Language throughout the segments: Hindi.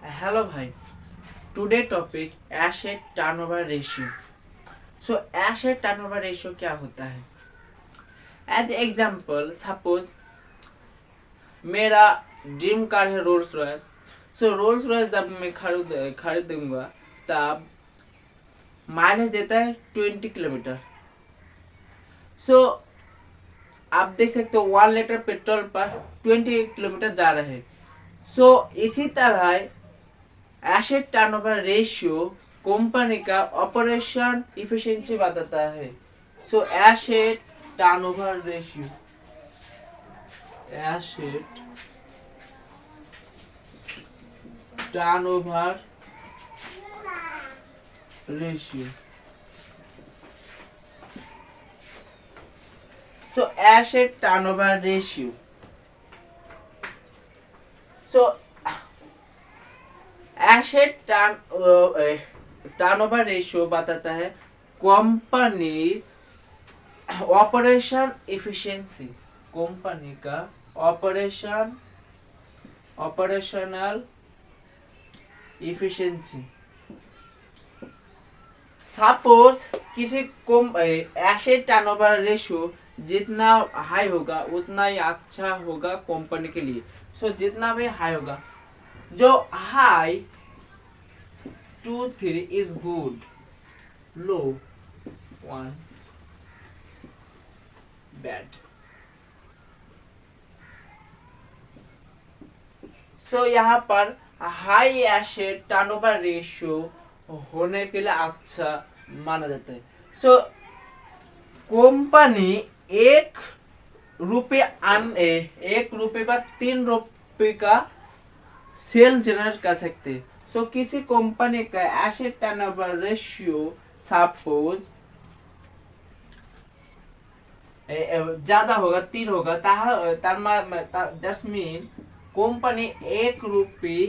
हेलो भाई। Today topic asset turnover ratio. So asset turnover ratio क्या होता है? एज एग्जांपल सपोज मेरा ड्रीम कार है Rolls Royce. So Rolls Royce जब मैं खरीदूंगा तब माइलेज देता है 20 किलोमीटर। सो आप देख सकते हो 1 लीटर पेट्रोल पर 20 किलोमीटर जा रहे हैं। सो इसी तरह एसेट टर्नओवर रेशियो कंपनी का ऑपरेशन इफिशिएंसी बताता है। So asset turnover ratio, asset turnover ratio, so asset turnover ratio, so asset turnover ratio बताता है कंपनी ऑपरेशन इफिशिएंसी, कंपनी का ऑपरेशनल इफिशिएंसी। सपोज किसी एसेट टर्नओवर रेशियो जितना हाई होगा उतना ही अच्छा होगा कंपनी के लिए। सो जितना भी हाई होगा, जो high 2-3 is good, low 1 bad. So यहाँ पर हाई एसेट टर्नओवर रेशियो होने के लिए अच्छा माना जाता है। सो कंपनी एक रुपये पर 3 रुपये का सेल जनरेट कर सकते हैं। सो किसी कंपनी का एसेट टर्नओवर रेशियो सपोज ज्यादा होगा, 3 होगा, दैट्स मीन कंपनी 1 रुपये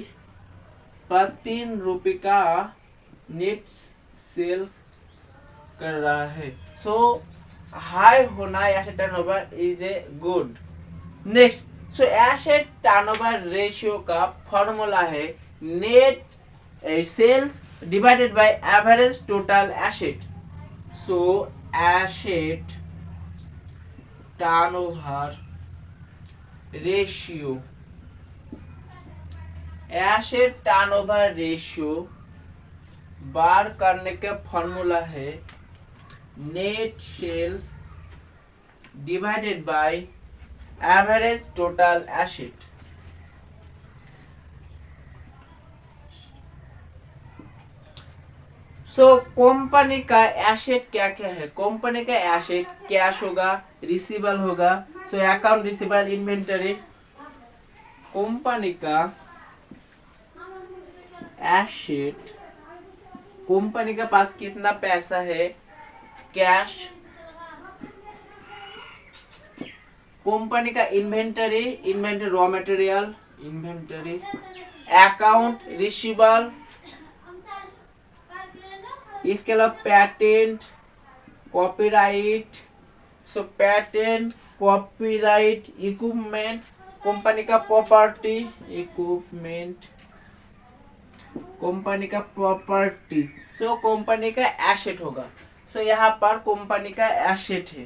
पर 3 रुपये का नेट सेल्स कर रहा है। सो हाई होना asset turnover is a good. Next, so asset turnover ratio का फॉर्मूला है net sales divided by average total asset. So asset turnover ratio, asset turnover ratio बार करने का फॉर्मूला है net sales divided by average total asset. So company का एसेट क्या क्या है? कंपनी का एसेट कैश होगा, रिसीवेबल होगा, so account receivable, inventory. Company का एसेट, कंपनी के पास कितना पैसा है, कैश। कंपनी का inventory raw material, inventory. Account receivable, इसके अलावा पैटेंट, कॉपीराइट। सो पैटेंट, कॉपीराइट, इक्विपमेंट, कंपनी का प्रॉपर्टी, इक्विपमेंट, कंपनी का प्रॉपर्टी। सो कंपनी का एसेट होगा। सो यहाँ पर कंपनी का एसेट है।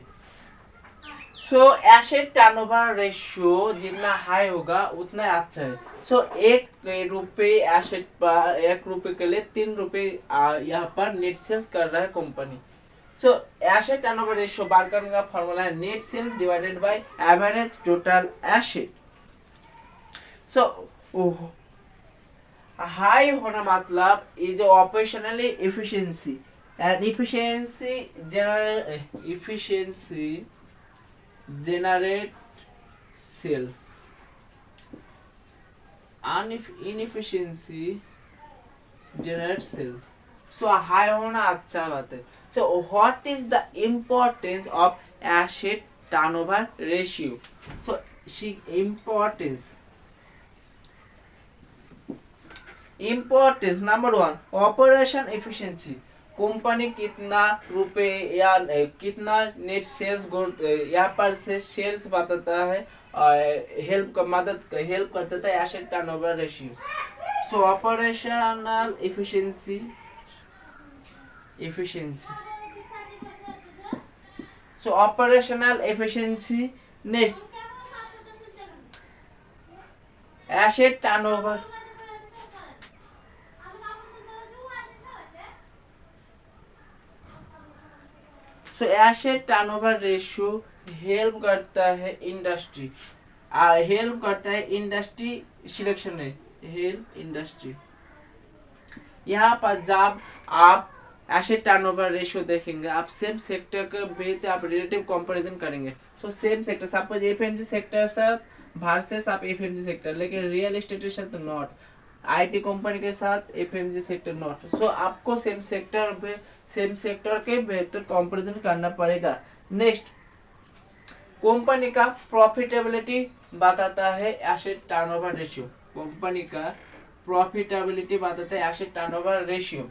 सो एसेट टर्नओवर रेशियो जितना हाई होगा उतना अच्छा है। सो 1 रुपये एसेट पर 1 रुपये के लिए 3 रुपये यहाँ पर नेट सेल्स कर रहा है company. So asset turnover ratio बार करने का फॉर्मूला है net sales divided by average total asset. So high होना मतलब is operationally efficiency and efficiency generate sales, inefficiency generate sales। so high होना अच्छा बात है। so what is the importance of asset turnover ratio? so importance number 1, operation efficiency। Company कितना रुपए या कितना नेट सेल्स यहाँ पर से सेल्स बताता है, हेल्प करता है asset turnover ratio. So operational efficiency so operational efficiency next asset turnover. So asset turnover ratio help करता है इंडस्ट्री सिलेक्शन में, हेल्प इंडस्ट्री। यहाँ पर जब आप एसेट टर्नओवर रेशियो देखेंगे, आप सेम सेक्टर के बेस आप रिलेटिव कंपैरिजन करेंगे। So same sector suppose FMCG sector साथ वर्सेस आप एफएमजी सेक्टर, लेकिन रियल एस्टेट के साथ नॉट, आईटी कंपनी के साथ एफएमजी सेक्टर नॉट। सो आपको सेम सेक्टर के बेहतर कंपैरिजन करना पड़ेगा। नेक्स्ट, कंपनी का प्रॉफिटेबिलिटी बताता है एसेट टर्नओवर रेशियो। कंपनी का प्रॉफिटेबिलिटी बताता है एसेट टर्नओवर रेशियो।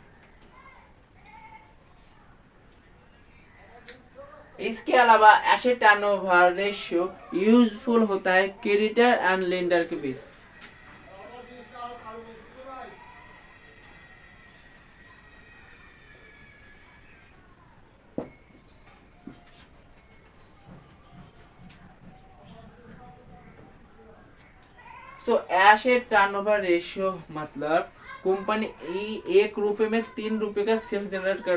इसके अलावा एसेट टर्नओवर रेशियो यूजफुल होता है क्रेडिटर एंड लेंडर के बीच। सो एसेट टर्नओवर रेशियो मतलब कंपनी 1 रुपए में 3 रुपए का सेल्स जनरेट कर